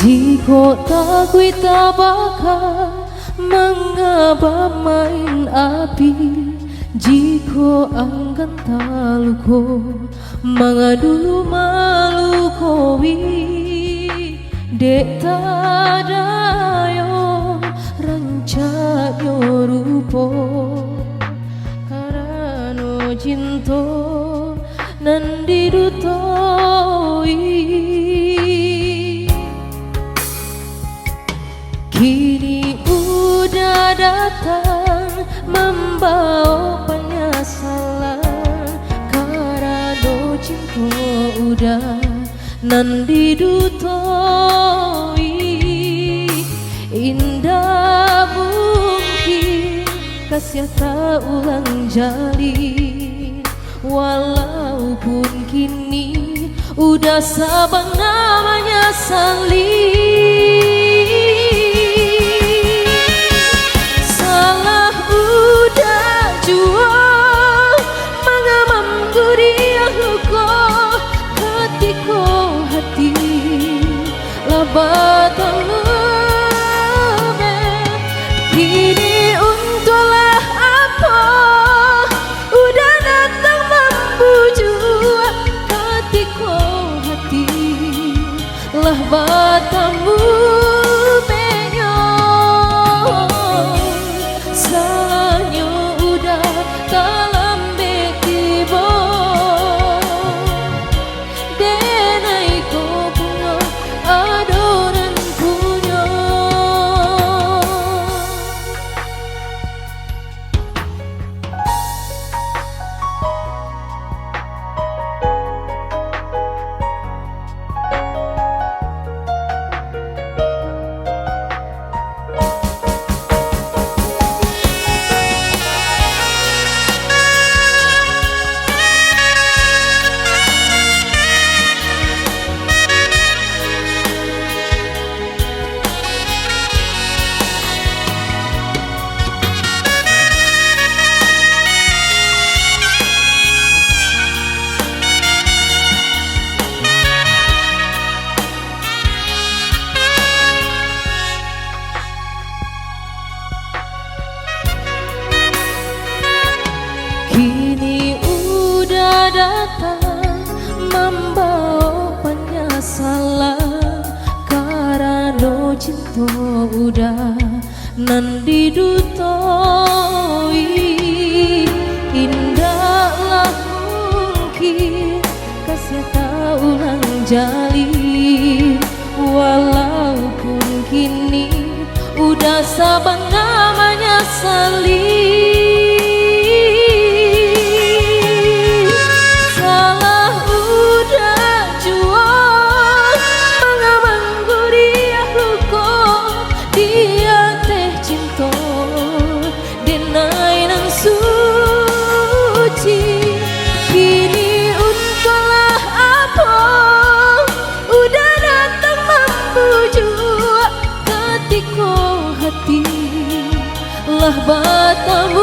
Jika tak kuita bakal mengapa main api, jika angkan taluko mengadu malu kowi, dek tadayo rancayo rupo karano cinto nandidutoi. Kini udah datang membawa penyesalan karena cinta udah nandidutoi. Indah mungkin kasih tak ulang jalin, walaupun kini udah sabang namanya salin. Batang lebih kini untunglah apa udah datang membujuk hatiku, hati lah batamu benyong salahnya udah dalam bekibo denai ko bunga adoran punya. Kini udah datang membawa penyesalan karena cinta udah nandidutoi. Indahlah mungkin kasih tak ulang jalin, walaupun kini udah sabang namanya salin. Lah batamu